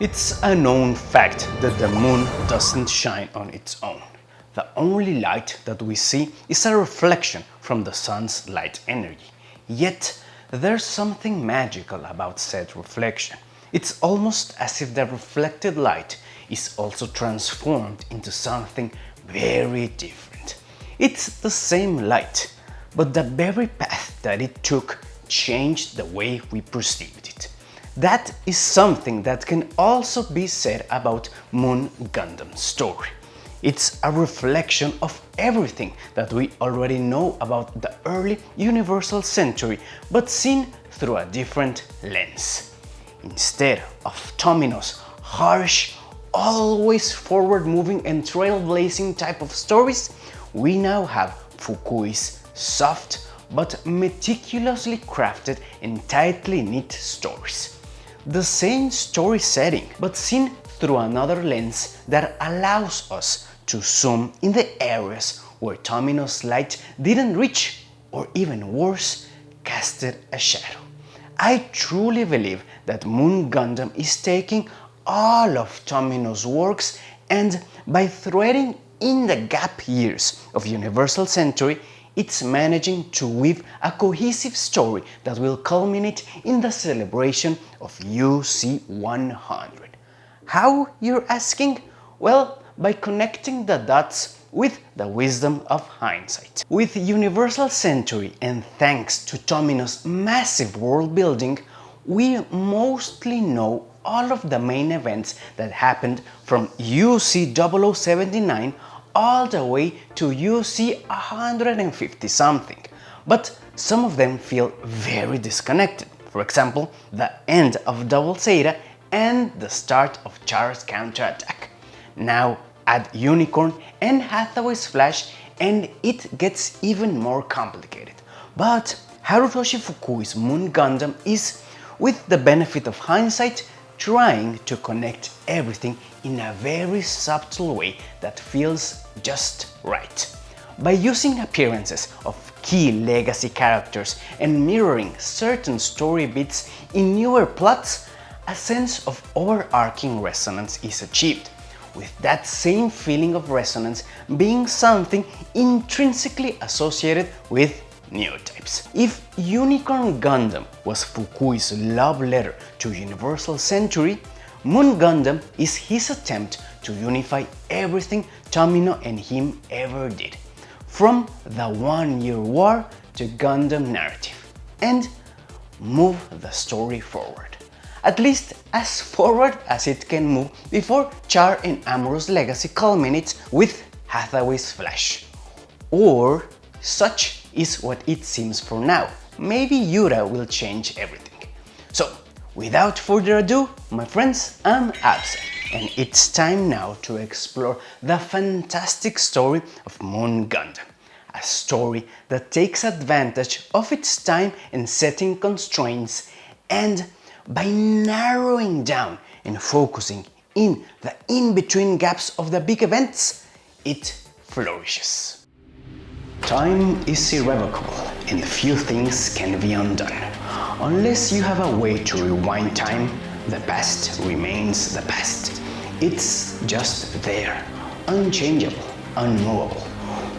It's a known fact that the moon doesn't shine on its own. The only light that we see is a reflection from the sun's light energy. Yet, there's something magical about said reflection. It's almost as if the reflected light is also transformed into something very different. It's the same light, but the very path that it took changed the way we perceived it. That is something that can also be said about Moon Gundam's story. It's a reflection of everything that we already know about the early Universal Century, but seen through a different lens. Instead of Tomino's harsh, always forward-moving and trailblazing type of stories, we now have Fukui's soft but meticulously crafted and tightly knit stories. The same story setting, but seen through another lens that allows us to zoom in the areas where Tomino's light didn't reach, or even worse, casted a shadow. I truly believe that Moon Gundam is taking all of Tomino's works and by threading in the gap years of Universal Century, it's managing to weave a cohesive story that will culminate in the celebration of UC 100. How, you're asking? Well, by connecting the dots with the wisdom of hindsight. With Universal Century and thanks to Tomino's massive world building, we mostly know all of the main events that happened from UC 0079 all the way to UC 150 something, but some of them feel very disconnected. For example, the end of Double Zeta and the start of Char's Counterattack. Now add Unicorn and Hathaway's Flash and it gets even more complicated. But Harutoshi Fukui's Moon Gundam is, with the benefit of hindsight, trying to connect everything in a very subtle way that feels just right. By using appearances of key legacy characters and mirroring certain story beats in newer plots, a sense of overarching resonance is achieved, with that same feeling of resonance being something intrinsically associated with newtypes. If Unicorn Gundam was Fukui's love letter to Universal Century, Moon Gundam is his attempt to unify everything Tomino and him ever did, from the 1 Year War to Gundam narrative, and move the story forward. At least as forward as it can move before Char and Amuro's legacy culminates with Hathaway's Flash. Or such is what it seems for now. Maybe Yura will change everything. So, without further ado, my friends, I'm Absa, and it's time now to explore the fantastic story of Moon Gundam. A story that takes advantage of its time and setting constraints, and by narrowing down and focusing in the in-between gaps of the big events, it flourishes. Time is irrevocable and few things can be undone. Unless you have a way to rewind time, the past remains the past. It's just there, unchangeable, unmovable.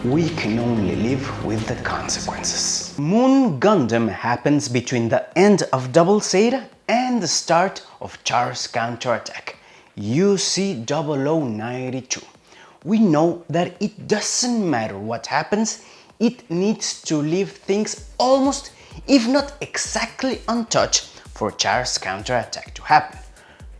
We can only live with the consequences. Moon Gundam happens between the end of Double Zeta and the start of Char's Counterattack, UC 0092. We know that it doesn't matter what happens, it needs to leave things almost, if not exactly untouched, for Char's Counterattack to happen.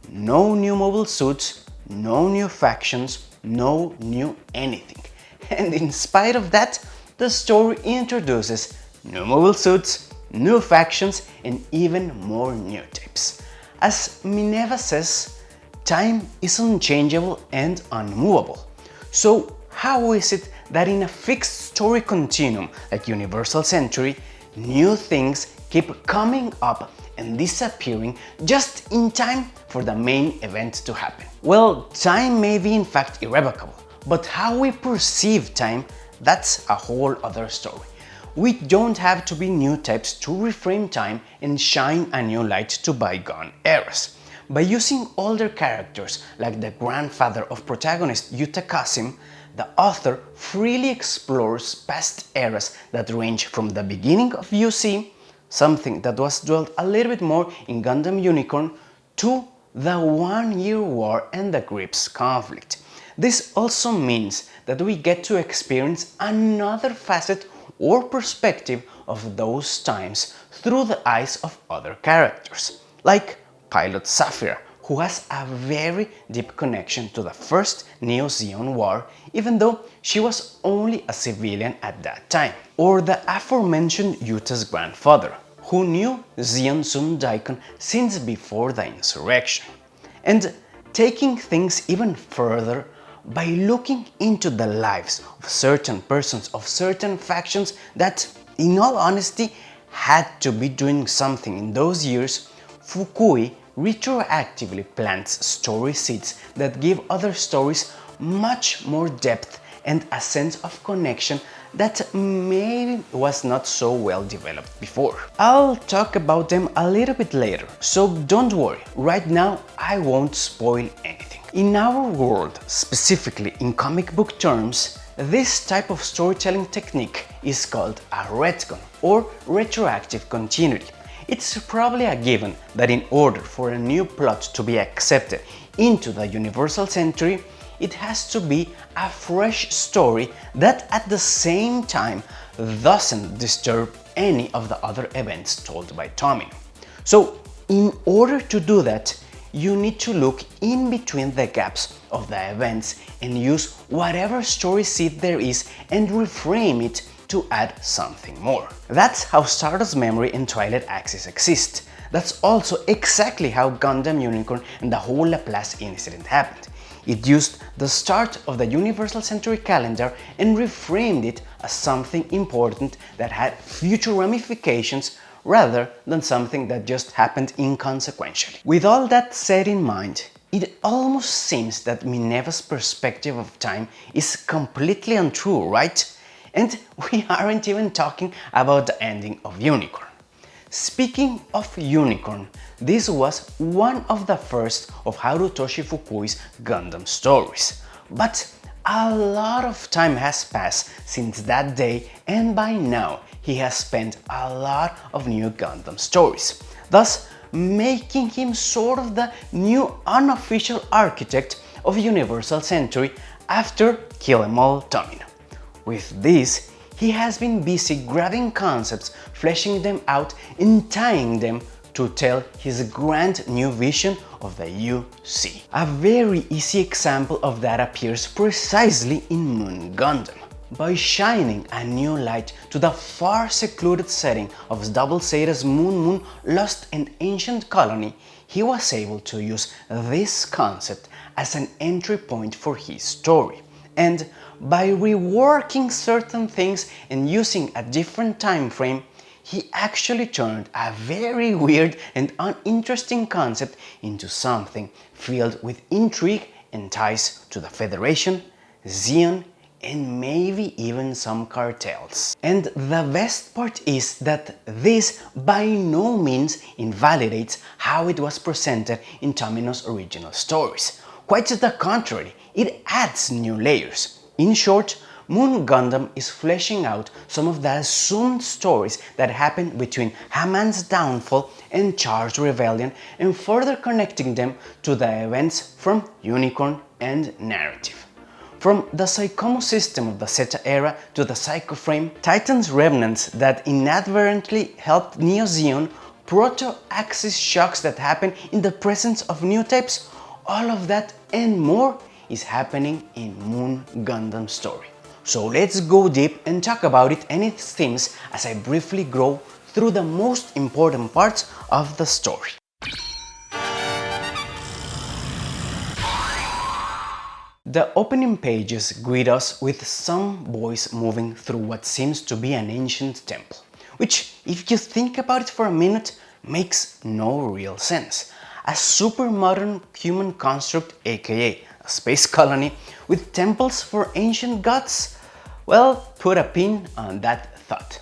No new mobile suits, no new factions, no new anything. And in spite of that, the story introduces new mobile suits, new factions, and even more new types. As Minerva says, time is unchangeable and unmovable. So how is it that in a fixed story continuum like Universal Century, new things keep coming up and disappearing just in time for the main event to happen? Well, time may be in fact irrevocable, but how we perceive time, that's a whole other story. We don't have to be new types to reframe time and shine a new light to bygone eras. By using older characters like the grandfather of protagonist Yuta Kasim, the author freely explores past eras that range from the beginning of UC, something that was dwelt a little bit more in Gundam Unicorn, to the 1-year war and the Grips conflict. This also means that we get to experience another facet or perspective of those times through the eyes of other characters, like Pilot Sapphira, who has a very deep connection to the first Neo-Zeon war, even though she was only a civilian at that time. Or the aforementioned Yuta's grandfather, who knew Zeon Sun Daikon since before the insurrection. And taking things even further, by looking into the lives of certain persons of certain factions that, in all honesty, had to be doing something in those years, Fukui retroactively plants story seeds that give other stories much more depth and a sense of connection that maybe was not so well developed before. I'll talk about them a little bit later, so don't worry, right now I won't spoil anything. In our world, specifically in comic book terms, this type of storytelling technique is called a retcon or retroactive continuity. It's probably a given that in order for a new plot to be accepted into the Universal Century, it has to be a fresh story that at the same time doesn't disturb any of the other events told by Tomino. So, in order to do that, you need to look in between the gaps of the events and use whatever story seed there is and reframe it to add something more. That's how Stardust Memory and Twilight Axis exist. That's also exactly how Gundam Unicorn and the whole Laplace incident happened. It used the start of the Universal Century calendar and reframed it as something important that had future ramifications rather than something that just happened inconsequentially. With all that said in mind, it almost seems that Minerva's perspective of time is completely untrue, right? And we aren't even talking about the ending of Unicorn. Speaking of Unicorn, this was one of the first of Harutoshi Fukui's Gundam stories. But a lot of time has passed since that day, and by now he has spent a lot of new Gundam stories, thus making him sort of the new unofficial architect of Universal Century after Kill 'Em All Tomino. With this, he has been busy grabbing concepts, fleshing them out and tying them to tell his grand new vision of the UC. A very easy example of that appears precisely in Moon Gundam. By shining a new light to the far secluded setting of Double Zeta's Moon lost and ancient colony, he was able to use this concept as an entry point for his story. And by reworking certain things and using a different time frame, he actually turned a very weird and uninteresting concept into something filled with intrigue and ties to the Federation, Zeon, and maybe even some cartels. And the best part is that this by no means invalidates how it was presented in Tomino's original stories. Quite to the contrary, it adds new layers. In short, Moon Gundam is fleshing out some of the assumed stories that happened between Haman's downfall and Char's rebellion and further connecting them to the events from Unicorn and narrative. From the Psychomo system of the Zeta era to the Psycho Frame, Titan's remnants that inadvertently helped Neo-Zeon, proto-axis shocks that happen in the presence of newtypes, all of that and more is happening in Moon Gundam story. So let's go deep and talk about it and its themes as I briefly go through the most important parts of the story. The opening pages greet us with some boys moving through what seems to be an ancient temple, which, if you think about it for a minute, makes no real sense. A super modern human construct, aka a space colony, with temples for ancient gods? Well, put a pin on that thought.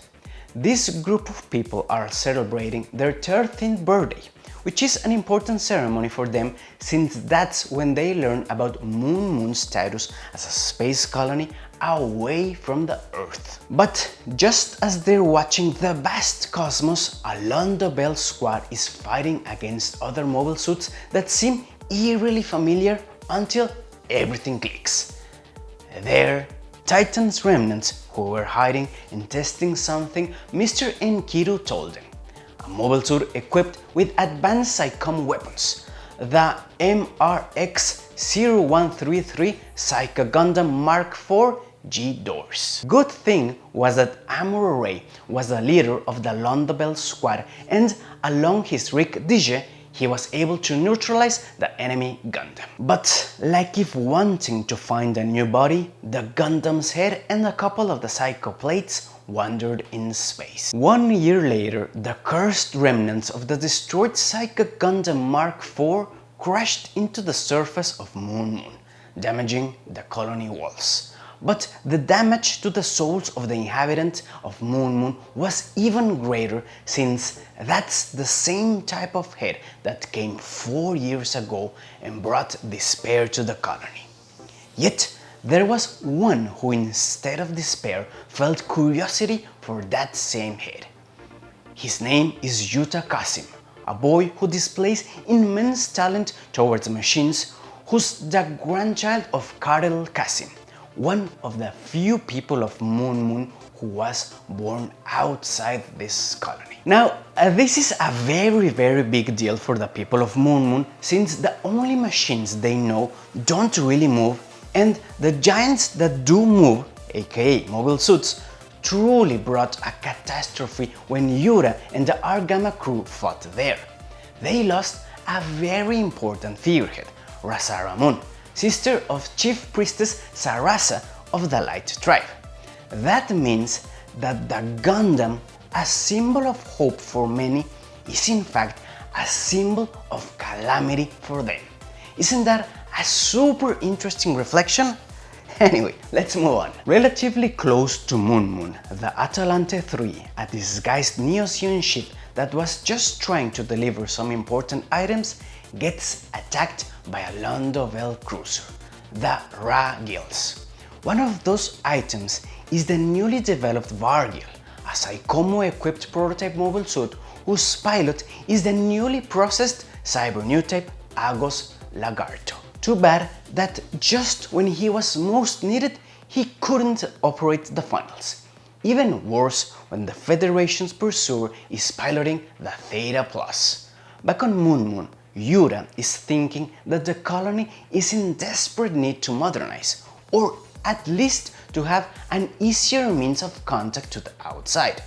This group of people are celebrating their 13th birthday, which is an important ceremony for them since that's when they learn about Moon's status as a space colony away from the Earth. But just as they're watching the vast cosmos, a Londo Bell squad is fighting against other mobile suits that seem eerily familiar until everything clicks. They're Titan's remnants who were hiding and testing something Mr. Enkidu told them. A mobile suit equipped with advanced Psycom weapons, the MRX-0133 Psycho Gundam Mark IV G-Doors. Good thing was that Amuro Ray was the leader of the Londo Bell squad, and along his rig Dige, he was able to neutralize the enemy Gundam. But like if wanting to find a new body, the Gundam's head and a couple of the Psycho plates wandered in space. 1 year later, the cursed remnants of the destroyed Psycho Gundam Mark IV crashed into the surface of Moon, damaging the colony walls. But the damage to the souls of the inhabitants of Moon was even greater, since that's the same type of head that came 4 years ago and brought despair to the colony. Yet there was one who, instead of despair, felt curiosity for that same head. His name is Yuta Kasim, a boy who displays immense talent towards machines, who's the grandchild of Karel Kasim, one of the few people of Moon who was born outside this colony. Now, this is a very big deal for the people of Moon, since the only machines they know don't really move, and the giants that do move, aka mobile suits, truly brought a catastrophe when Yura and the Argama crew fought there. They lost a very important figurehead, Rasara Moon, sister of Chief Priestess Sarasa of the Light Tribe. That means that the Gundam, a symbol of hope for many, is in fact a symbol of calamity for them. Isn't that a super interesting reflection? Anyway, let's move on. Relatively close to Moon, the Atalante 3, a disguised Neo-Zeon ship that was just trying to deliver some important items, gets attacked by a Londo Bell cruiser, the Ra Gills. One of those items is the newly developed Vargil, a Psychomo-equipped prototype mobile suit whose pilot is the newly processed cyber new type Agos Lagarto. Too bad that just when he was most needed, he couldn't operate the funnels. Even worse when the Federation's pursuer is piloting the Theta Plus. Back on Moon, Yura is thinking that the colony is in desperate need to modernize, or at least to have an easier means of contact to the outside.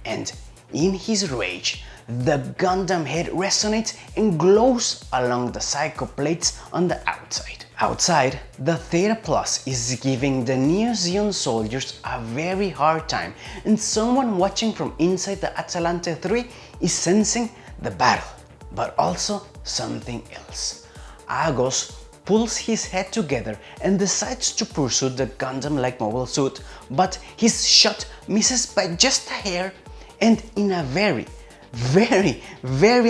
And in his rage, the Gundam head resonates and glows along the Psycho plates on the outside. Outside, the Theta Plus is giving the Neo-Zeon soldiers a very hard time, and someone watching from inside the Atalante 3 is sensing the battle, but also something else. Agos pulls his head together and decides to pursue the Gundam-like mobile suit, but his shot misses by just a hair, and in a very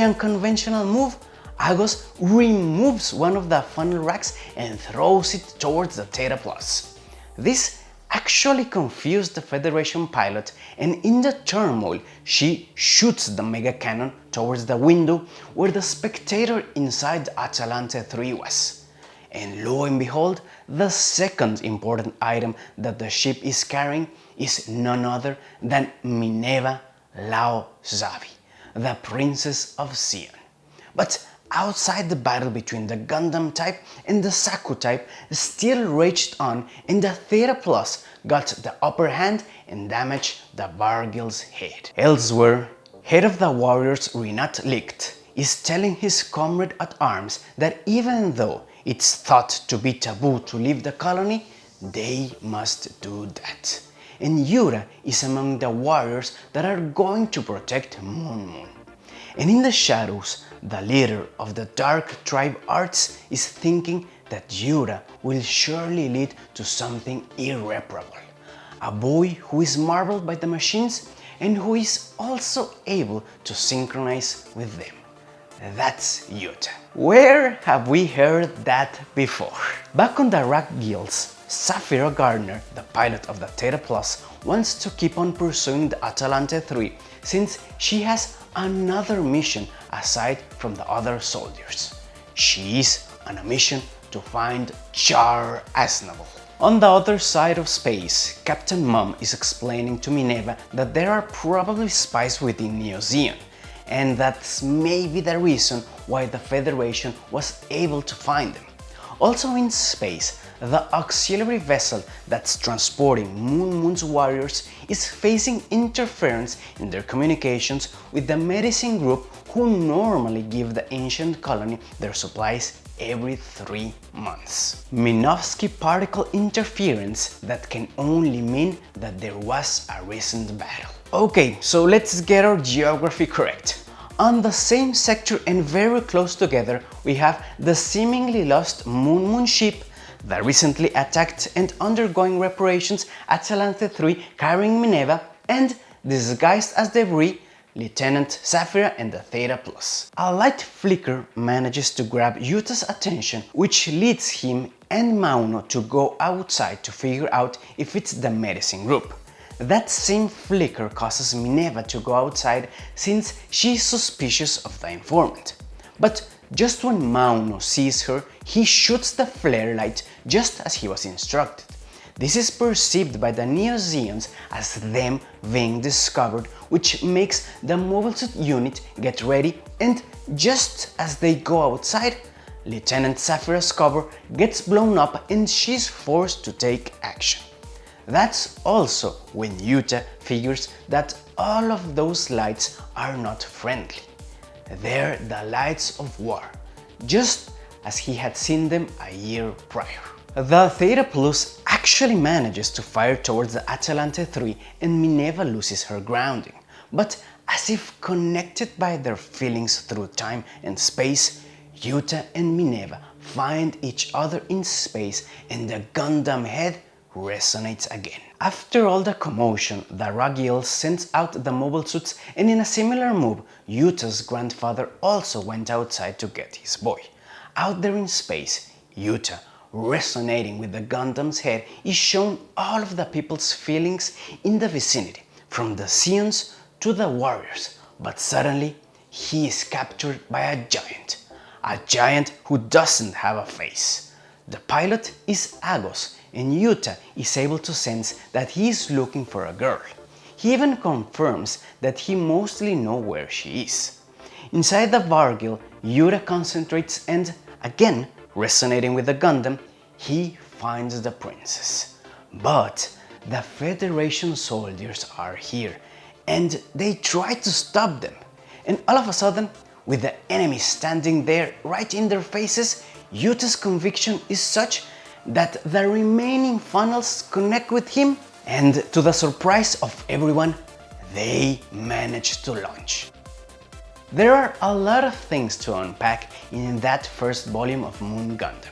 unconventional move, Agos removes one of the funnel racks and throws it towards the Theta Plus. This actually confused the Federation pilot, and in the turmoil, she shoots the mega cannon towards the window where the spectator inside the Atalante 3 was. And lo and behold, the second important item that the ship is carrying is none other than Mineva Lao Zavi, the Princess of Zeon. But outside, the battle between the Gundam type and the Saku type still raged on, and the Theta Plus got the upper hand and damaged the Vargil's head. Elsewhere, head of the warriors Rinat Licht is telling his comrade at arms that even though it's thought to be taboo to leave the colony, they must do that. And Yura is among the warriors that are going to protect Moon. And in the shadows, the leader of the Dark Tribe Arts is thinking that Yura will surely lead to something irreparable. A boy who is marveled by the machines and who is also able to synchronize with them. That's Yuta. Where have we heard that before? Back on the Rock Guilds, Sapphira Gardner, the pilot of the Theta Plus, wants to keep on pursuing the Atalante 3 since she has another mission aside from the other soldiers. She is on a mission to find Char Aznavour. On the other side of space, Captain Mom is explaining to Minerva that there are probably spies within Neo Zeon, and that's maybe the reason why the Federation was able to find them. Also in space, the auxiliary vessel that's transporting Moon's warriors is facing interference in their communications with the medicine group who normally give the ancient colony their supplies every 3 months. Minovsky particle interference that can only mean that there was a recent battle. Okay, so let's get our geography correct. On the same sector and very close together, we have the seemingly lost Moon ship, the recently attacked and undergoing reparations Atalante 3 carrying Minerva, and disguised as debris, Lieutenant Sapphira and the Theta Plus. A light flicker manages to grab Yuta's attention, which leads him and Mauno to go outside to figure out if it's the medicine group. That same flicker causes Minerva to go outside since she's suspicious of the informant. But just when Mauno sees her, he shoots the flare light just as he was instructed. This is perceived by the Neo Zeons as them being discovered, which makes the mobile suit unit get ready, and just as they go outside, Lieutenant Sapphira's cover gets blown up and she's forced to take action. That's also when Yuta figures that all of those lights are not friendly. They're the lights of war, just as he had seen them a year prior. The Theta Plus actually manages to fire towards the Atalante 3 and Minerva loses her grounding, but as if connected by their feelings through time and space, Yuta and Minerva find each other in space and the Gundam head resonates again. After all the commotion, the Ragiel sends out the mobile suits, and in a similar move, Yuta's grandfather also went outside to get his boy. Out there in space, Yuta, resonating with the Gundam's head, is shown all of the people's feelings in the vicinity, from the Zeons to the warriors, but suddenly he is captured by a giant who doesn't have a face. The pilot is Agos, and Yuta is able to sense that he is looking for a girl. He even confirms that he mostly knows where she is. Inside the Vargil, Yuta concentrates and, again resonating with the Gundam, he finds the princess. But the Federation soldiers are here, and they try to stop them. And all of a sudden, with the enemy standing there right in their faces, Yuta's conviction is such that the remaining funnels connect with him, and to the surprise of everyone, they manage to launch. There are a lot of things to unpack in that first volume of Moon Gundam.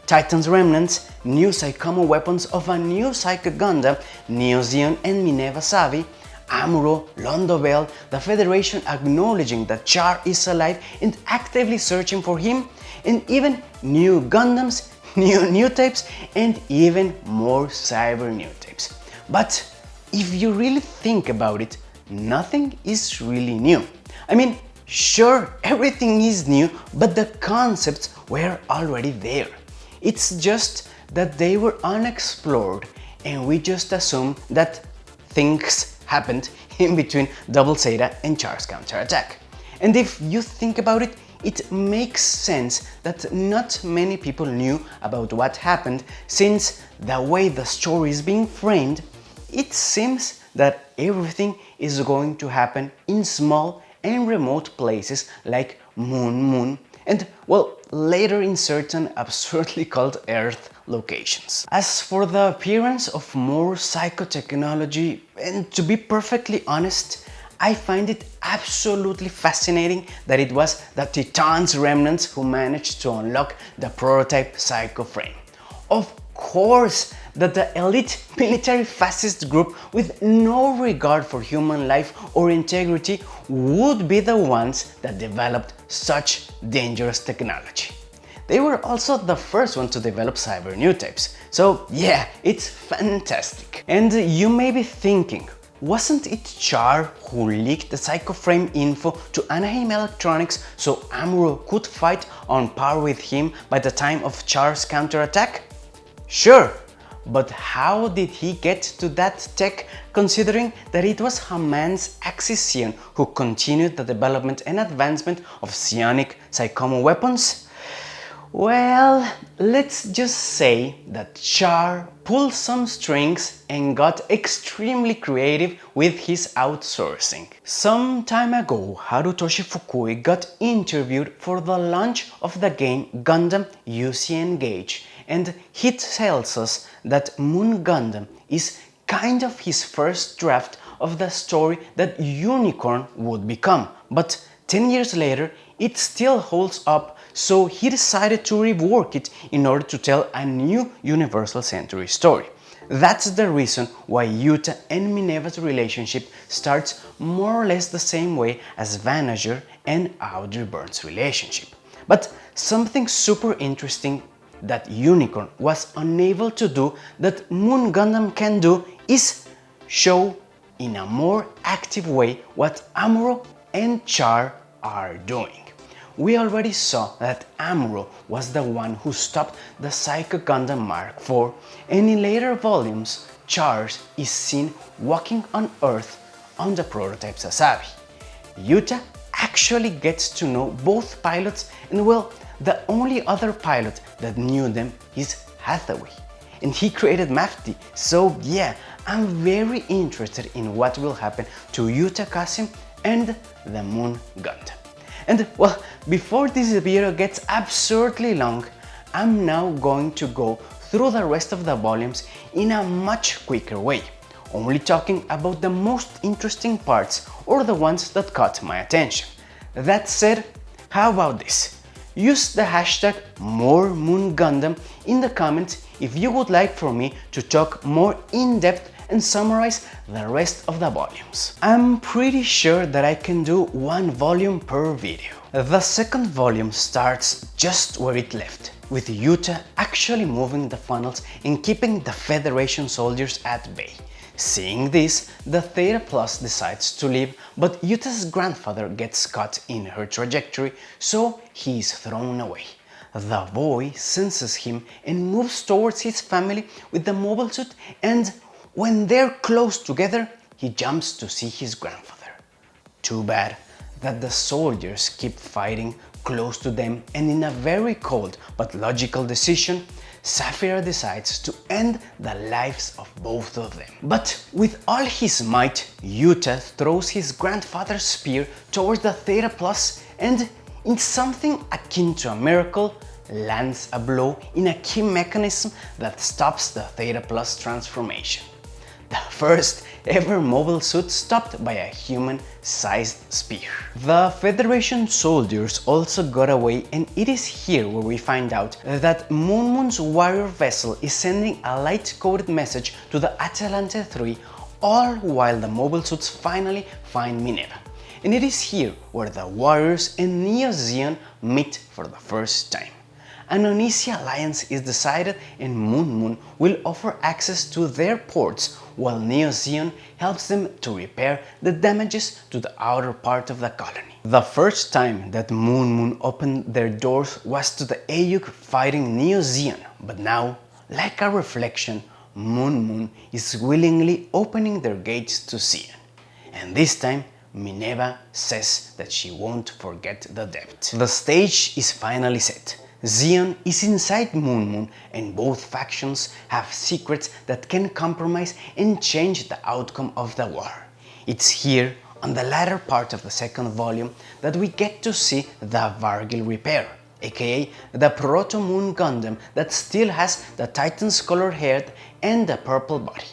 Titan's remnants, new Psychomo weapons of a new Psycho Gundam, Neo Zeon and Minerva Savi, Amuro, Londobel, the Federation acknowledging that Char is alive and actively searching for him, and even new Gundams, new newtypes, and even more cyber newtypes. But if you really think about it, nothing is really new. I mean, sure, everything is new, but the concepts were already there. It's just that they were unexplored, and we just assume that things happened in between Double Zeta and Char's Counterattack. And if you think about it, it makes sense that not many people knew about what happened, since the way the story is being framed, it seems that everything is going to happen in small and remote places like Moon, and well, later in certain absurdly called Earth locations. As for the appearance of more psychotechnology, and to be perfectly honest, I find it absolutely fascinating that it was the Titan's remnants who managed to unlock the prototype Psycho frame. Of course that the elite military fascist group with no regard for human life or integrity would be the ones that developed such dangerous technology. They were also the first one to develop cyber newtypes, so yeah, it's fantastic. And you may be thinking, wasn't it Char who leaked the psychoframe info to Anaheim Electronics so Amuro could fight on par with him by the time of Char's counterattack? Sure, but how did he get to that tech considering that it was Haman's Axis Zeon who continued the development and advancement of Zeonic Psychomo weapons? Well, let's just say that Char pulled some strings and got extremely creative with his outsourcing. Some time ago, Harutoshi Fukui got interviewed for the launch of the game Gundam UC Engage, and he tells us that Moon Gundam is kind of his first draft of the story that Unicorn would become, but 10 years later it still holds up, so he decided to rework it in order to tell a new Universal Century story. That's the reason why Yuta and Minerva's relationship starts more or less the same way as Vanager and Audrey Burns' relationship. But something super interesting that Unicorn was unable to do that Moon Gundam can do is show in a more active way what Amuro and Char are doing. We already saw that Amuro was the one who stopped the Psycho Gundam Mark IV, and in later volumes, Char is seen walking on Earth on the prototype Sasabi. Yuta actually gets to know both pilots, and well, the only other pilot that knew them is Hathaway. And he created Mafti, so yeah, I'm very interested in what will happen to Yuta Kasim and the Moon Gundam. And well, before this video gets absurdly long, I'm now going to go through the rest of the volumes in a much quicker way, only talking about the most interesting parts or the ones that caught my attention. That said, how about this? Use the hashtag #MoreMoonGundam in the comments if you would like for me to talk more in depth and summarize the rest of the volumes. I'm pretty sure that I can do one volume per video. The second volume starts just where it left, with Yuta actually moving the funnels and keeping the Federation soldiers at bay. Seeing this, the Theta Plus decides to leave, but Yuta's grandfather gets caught in her trajectory, so he is thrown away. The boy senses him and moves towards his family with the mobile suit, and when they're close together, he jumps to see his grandfather. Too bad that the soldiers keep fighting close to them, and in a very cold but logical decision, Sapphire decides to end the lives of both of them. But with all his might, Yuta throws his grandfather's spear towards the Theta Plus and, in something akin to a miracle, lands a blow in a key mechanism that stops the Theta Plus transformation. The first ever mobile suit stopped by a human-sized spear. The Federation soldiers also got away, and it is here where we find out that Moon's warrior vessel is sending a light-coded message to the Atalante 3, all while the mobile suits finally find Minerva. And it is here where the warriors and Neo Zeon meet for the first time. An uneasy alliance is decided, and Moon will offer access to their ports while Neo Zeon helps them to repair the damages to the outer part of the colony. The first time that Moon opened their doors was to the Ayuk fighting Neo Zeon, but now, like a reflection, Moon is willingly opening their gates to Zeon. And this time, Minerva says that she won't forget the debt. The stage is finally set. Zeon is inside Moon, and both factions have secrets that can compromise and change the outcome of the war. It's here, on the latter part of the second volume, that we get to see the Vargil repair, aka the Proto-Moon Gundam that still has the Titan's colored head and the purple body.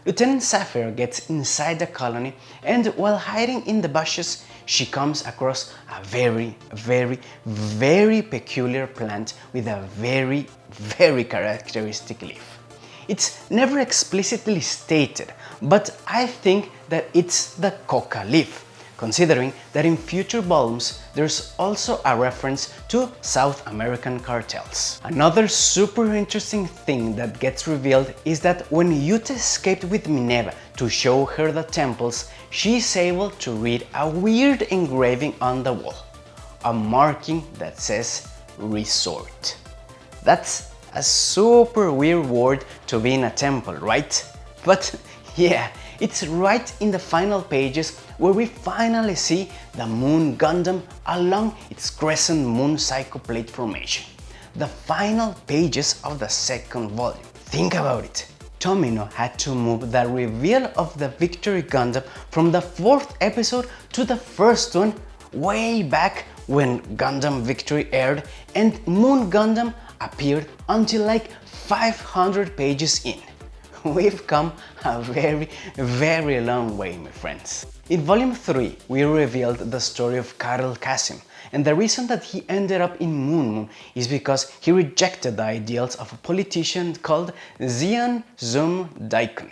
Lieutenant Sapphire gets inside the colony, and while hiding in the bushes, she comes across a very, very peculiar plant with a very characteristic leaf. It's never explicitly stated, but I think that it's the coca leaf, considering that in future volumes there's also a reference to South American cartels. Another super interesting thing that gets revealed is that when Yuta escaped with Minerva to show her the temples, she's able to read a weird engraving on the wall, a marking that says resort. That's a super weird word to be in a temple, right? But yeah, it's right in the final pages where we finally see the Moon Gundam along its crescent moon psychoplate formation. The final pages of the second volume. Think about it. Tomino had to move the reveal of the Victory Gundam from the 4th episode to the first one way back when Gundam Victory aired and Moon Gundam appeared until like 500 pages in. We've come a very long way, my friends. In volume 3, we revealed the story of Karel Kasim, and the reason that he ended up in Moon Moon is because he rejected the ideals of a politician called Zeon Zum Daikon.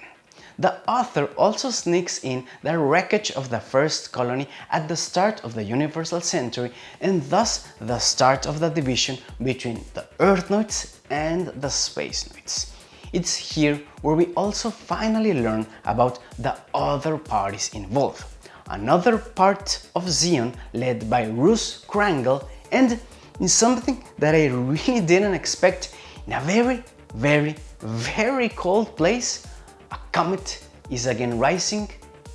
The author also sneaks in the wreckage of the first colony at the start of the Universal Century and thus the start of the division between the Earthnoids and the Space Noids. It's here where we also finally learn about the other parties involved. Another part of Zeon led by Roos Krangel, and in something that I really didn't expect, in a very cold place, a comet is again rising,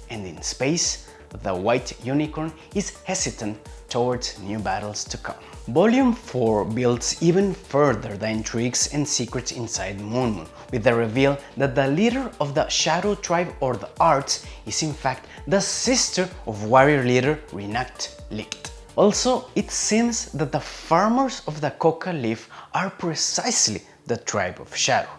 and in space, the white unicorn is hesitant towards new battles to come. Volume 4 builds even further the intrigues and secrets inside Moon Moon, with the reveal that the leader of the Shadow Tribe or the Arts is in fact the sister of warrior leader Rinat Licht. Also, it seems that the farmers of the coca leaf are precisely the tribe of Shadow.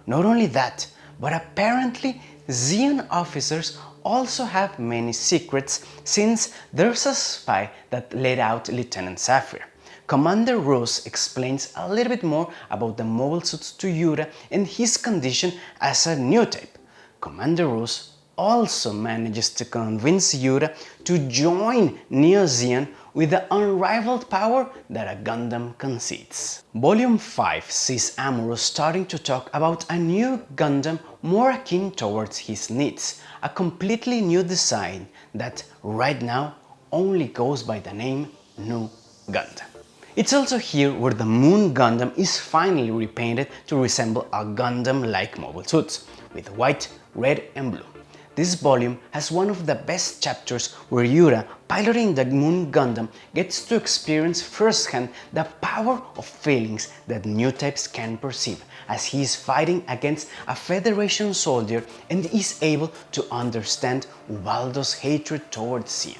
Not only that, but apparently Zeon officers also have many secrets since there's a spy that laid out Lieutenant Sapphire. Commander Roos explains a little bit more about the mobile suits to Yura and his condition as a new type. Commander Roos also manages to convince Yura to join Neo Zeon with the unrivaled power that a Gundam concedes. Volume 5 sees Amuro starting to talk about a new Gundam more akin towards his needs, a completely new design that right now only goes by the name New Gundam. It's also here where the Moon Gundam is finally repainted to resemble a Gundam-like mobile suits, with white, red and blue. This volume has one of the best chapters where Yura, piloting the Moon Gundam, gets to experience firsthand the power of feelings that new types can perceive as he is fighting against a Federation soldier and is able to understand Ubaldo's hatred towards Zeon.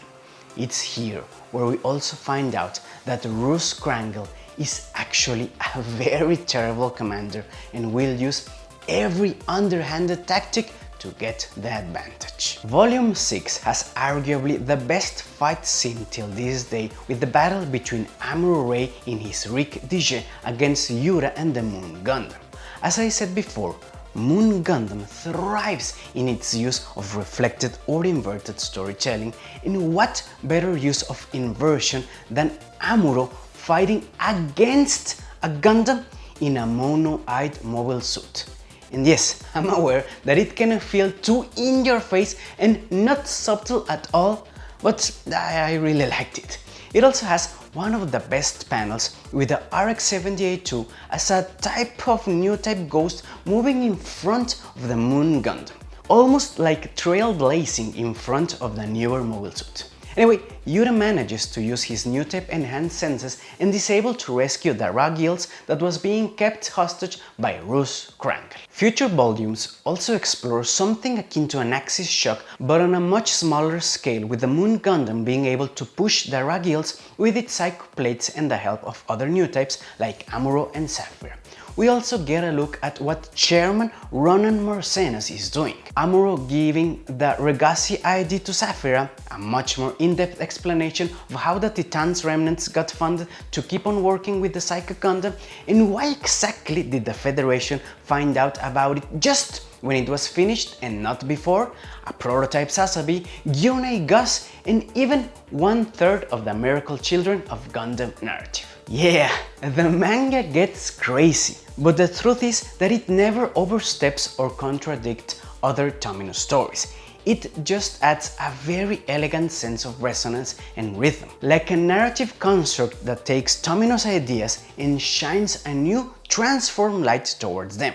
It's here where we also find out that Roos Krangel is actually a very terrible commander and will use every underhanded tactic to get the advantage. Volume 6 has arguably the best fight scene till this day with the battle between Amuro Ray in his Rick DJ against Yura and the Moon Gundam. As I said before, Moon Gundam thrives in its use of reflected or inverted storytelling, and what better use of inversion than Amuro fighting against a Gundam in a mono-eyed mobile suit. And yes, I'm aware that it can feel too in your face and not subtle at all, but I really liked it. It also has one of the best panels with the RX-78-2 as a type of new type ghost moving in front of the Moon Gundam, almost like trailblazing in front of the newer mobile suit. Anyway, Yura manages to use his new type enhanced senses and is able to rescue the Ragiels that was being kept hostage by Roos Krangel. Future volumes also explore something akin to an Axis shock, but on a much smaller scale, with the Moon Gundam being able to push the Ragiels with its psycho plates and the help of other new types like Amuro and Sapphire. we also get a look at what Chairman Ronan Marcenas is doing. Amuro giving the Regassi ID to Saphira, a much more in-depth explanation of how the Titan's remnants got funded to keep on working with the Psycho Gundam, and why exactly did the Federation find out about it just when it was finished and not before, a prototype Sasabi, Gyonei Gus, and even 1/3 of the Miracle Children of Gundam narrative. Yeah, the manga gets crazy, but the truth is that it never oversteps or contradicts other Tomino stories. It just adds a very elegant sense of resonance and rhythm, like a narrative construct that takes Tomino's ideas and shines a new transformed light towards them.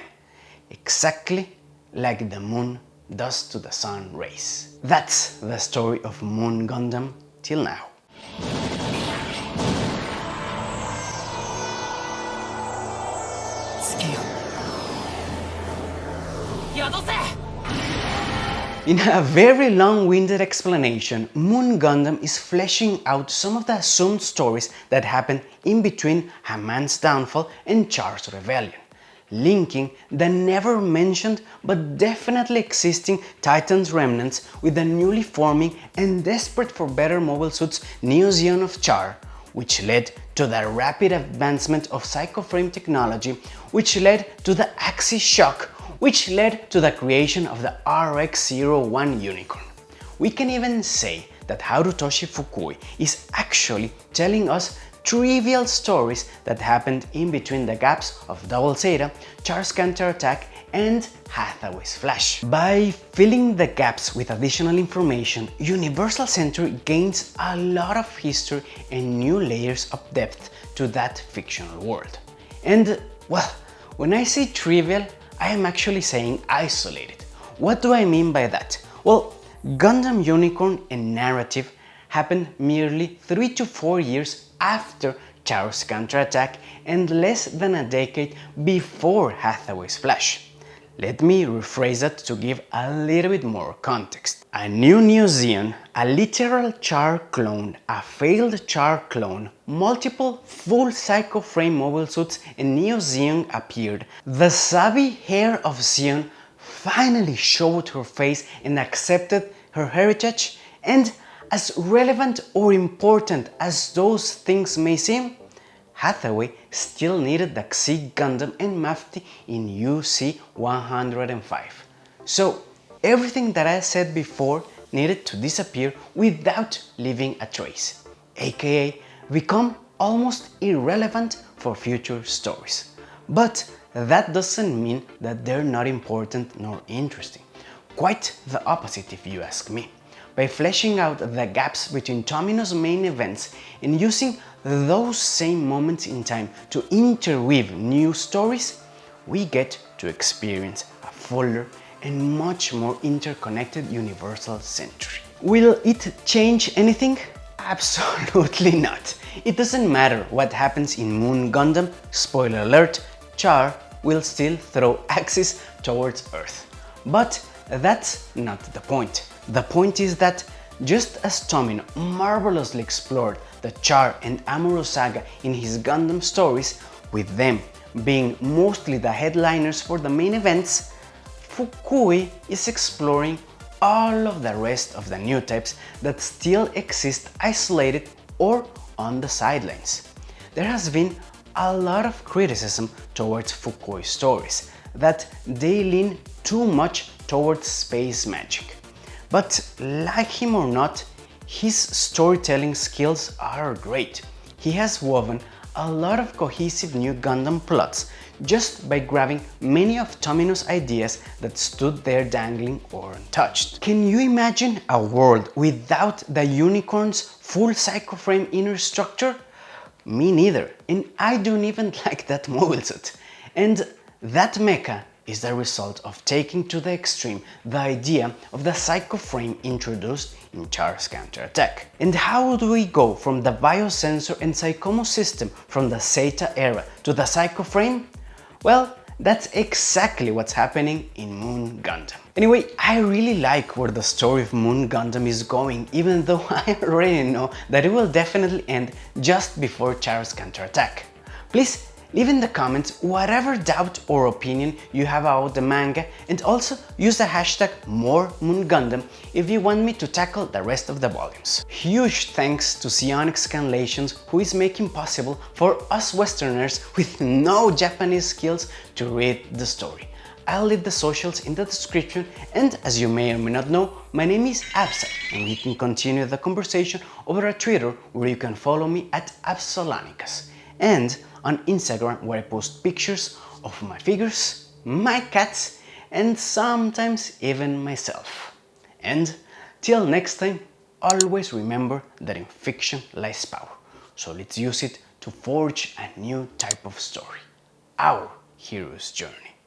Exactly like the moon does to the sun rays. That's the story of Moon Gundam till now. In a very long-winded explanation, Moon Gundam is fleshing out some of the assumed stories that happened in between Haman's downfall and Char's rebellion, linking the never mentioned but definitely existing Titan's remnants with the newly forming and desperate for better mobile suits Neo Zeon of Char, which led to the rapid advancement of psychoframe technology, which led to the Axis shock, which led to the creation of the RX-01 unicorn. We can even say that Harutoshi Fukui is actually telling us trivial stories that happened in between the gaps of Double Zeta, Char's Counterattack, and Hathaway's Flash. By filling the gaps with additional information, Universal Century gains a lot of history and new layers of depth to that fictional world. And, well, when I say trivial, I am actually saying isolated. What do I mean by that? Well, Gundam Unicorn and narrative happened merely 3 to 4 years after Char's Counterattack and less than a decade before Hathaway's Flash. Let me rephrase that to give a little bit more context. A new Neo Zeon, a literal Char clone, a failed Char clone, multiple full Psycho Frame mobile suits, and Neo Zeon appeared. The savvy heir of Zeon finally showed her face and accepted her heritage, and as relevant or important as those things may seem, Hathaway still needed the Xi Gundam and Mafti in UC-105. So everything that I said before needed to disappear without leaving a trace, aka become almost irrelevant for future stories. But that doesn't mean that they're not important nor interesting. Quite the opposite if you ask me. By fleshing out the gaps between Tomino's main events and using those same moments in time to interweave new stories, we get to experience a fuller and much more interconnected Universal Century. Will it change anything? Absolutely not. It doesn't matter what happens in Moon Gundam, spoiler alert, Char will still throw Axis towards Earth. But that's not the point. The point is that just as Tomino marvelously explored the Char and Amuro saga in his Gundam stories, with them being mostly the headliners for the main events, Fukui is exploring all of the rest of the new types that still exist isolated or on the sidelines. There has been a lot of criticism towards Fukui's stories, that they lean too much towards space magic. But like him or not, his storytelling skills are great. He has woven a lot of cohesive new Gundam plots just by grabbing many of Tomino's ideas that stood there dangling or untouched. Can you imagine a world without the unicorn's full Psycho Frame inner structure? Me neither, and I don't even like that mobile suit. And that mecha is the result of taking to the extreme the idea of the Psycho Frame introduced in Char's Counterattack. And how do we go from the biosensor and Psychomo system from the Zeta era to the Psycho Frame? Well, that's exactly what's happening in Moon Gundam. Anyway, I really like where the story of Moon Gundam is going, even though I already know that it will definitely end just before Char's Counterattack. Please Leave in the comments whatever doubt or opinion you have about the manga, and also use the hashtag #MoonGundam if you want me to tackle the rest of the volumes. Huge thanks to Zeonic Scans who is making possible for us Westerners with no Japanese skills to read the story. I'll leave the socials in the description, and as you may or may not know, my name is Absa, and we can continue the conversation over at Twitter, where you can follow me at Absolanicas, and on Instagram, where I post pictures of my figures, my cats, and sometimes even myself. And till next time, always remember that in fiction lies power, so let's use it to forge a new type of story, our hero's journey.